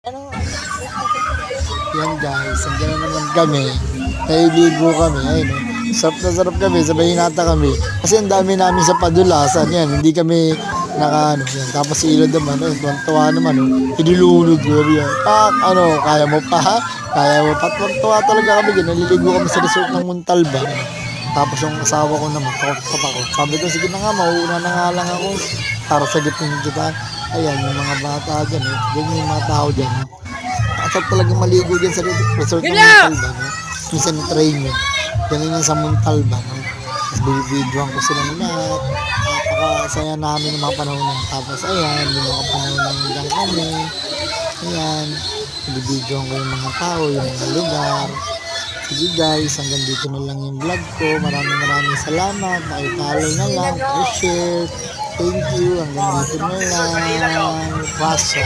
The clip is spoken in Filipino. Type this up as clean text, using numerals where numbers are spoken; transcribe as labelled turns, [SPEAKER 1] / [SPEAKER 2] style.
[SPEAKER 1] Yan guys, andyan na naman kami. Nailigo kami. Ayun, oh. Sarap na sarap kami. Sabay hinata kami. Kasi ang dami namin sa padulasan. Yan, hindi kami naka yan. Tapos si Ilod naman, tuwan-tuwa naman. Inilunod ko yan. Pak, kaya mo pa ha? Kaya mo pa. Tuwan-tuwa talaga kami dyan. Naliligo kami sa resort ng Montalban. Tapos yung asawa ko naman, takot ako. Sabi ko, sige na nga, mauuna na nga lang ako. Para sagutin kita. Ayan, yung mga bata dyan. Ganyan yung mga tao dyan. Asap talagang maligo dyan sa resort ng Montalban. Minsan na-train yun. Ganun yan sa Montalban. Tapos bibidyoan ko sila lahat. Napakasaya namin ng mga panahon na. Tapos ayan, yung mga panahon na dyan kami. Ayan, bibidyoan ko yung mga tao, yung mga lugar. Sige guys, hanggang dito na lang yung vlog ko. Maraming salamat. Nakipollow na lang, share. Thank you. Hanggang dito na lang. Pasok.